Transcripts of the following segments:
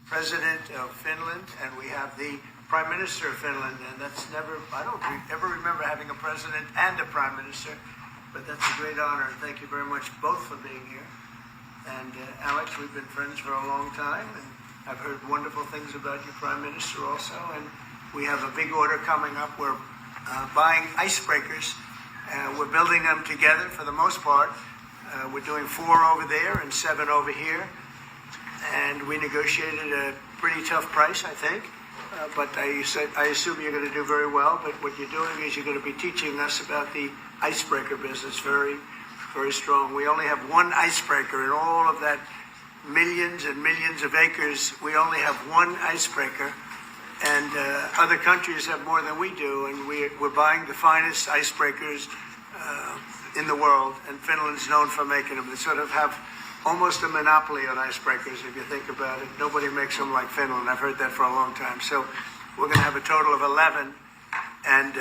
President of Finland, and we have the Prime Minister of Finland, and that's never, I don't ever remember having a president and a Prime Minister, but that's a great honor, and thank you very much both for being here. And Alex, we've been friends for a long time, and I've heard wonderful things about your Prime Minister also, and we have a big order coming up. We're buying icebreakers. We're building them together for the most part. We're doing 4 over there and 7 over here, and we negotiated a pretty tough price, I think. But I assume you're going to do very well. But what you're doing is you're going to be teaching us about the icebreaker business very, very strong. We only have one icebreaker in all of that millions and millions of acres. We only have one icebreaker, and other countries have more than we do. And we're buying the finest icebreakers in the world, and Finland's known for making them. They sort of have almost a monopoly on icebreakers, if you think about it. Nobody makes them like Finland. I've heard that for a long time. So we're going to have a total of 11, and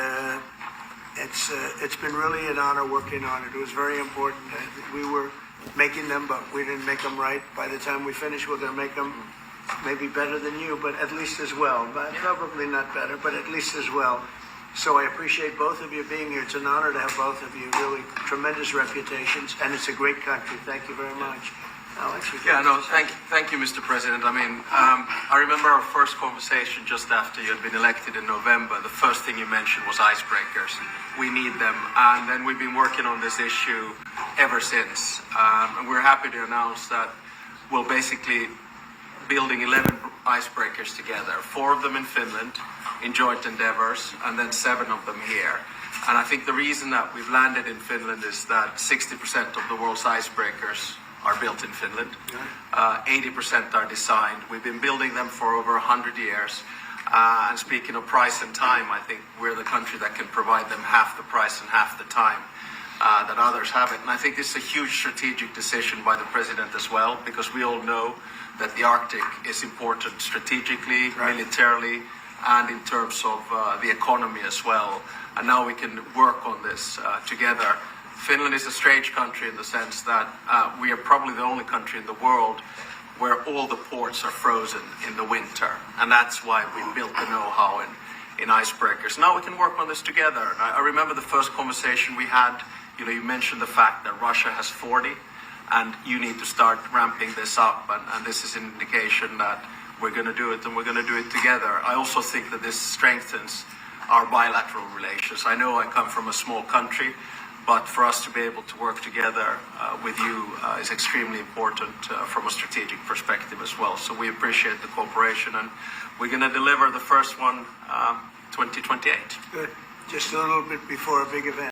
it's been really an honor working on it. It was very important. We were making them, but we didn't make them right. By the time we finish, we're going to make them maybe better than you, but at least as well. But probably not better, but at least as well. So I appreciate both of you being here. It's an honor to have both of you. Really tremendous reputations, and it's a great country. Thank you very much. Alex? Thank you, Mr. President. I mean, I remember our first conversation just after you had been elected in November. The first thing you mentioned was icebreakers. We need them, and then we've been working on this issue ever since. And we're happy to announce that we'll basically building 11 icebreakers together, 4 of them in Finland, in joint endeavors, and then 7 of them here. And I think the reason that we've landed in Finland is that 60% of the world's icebreakers are built in Finland. 80% are designed. We've been building them for over 100 years. And speaking of price and time, I think we're the country that can provide them half the price and half the time that others have it. And I think this is a huge strategic decision by the President as well, because we all know that the Arctic is important strategically, militarily, and in terms of the economy as well. And now we can work on this together. Finland is a strange country in the sense that we are probably the only country in the world where all the ports are frozen in the winter. And that's why we built the know-how in icebreakers. Now we can work on this together. And I remember the first conversation we had, you mentioned the fact that Russia has 40, and you need to start ramping this up. And this is an indication that we're going to do it, and we're going to do it together. I also think that this strengthens our bilateral relations. I know I come from a small country, but for us to be able to work together with you is extremely important from a strategic perspective as well. So we appreciate the cooperation, and we're going to deliver the first one 2028. Good. Just a little bit before a big event.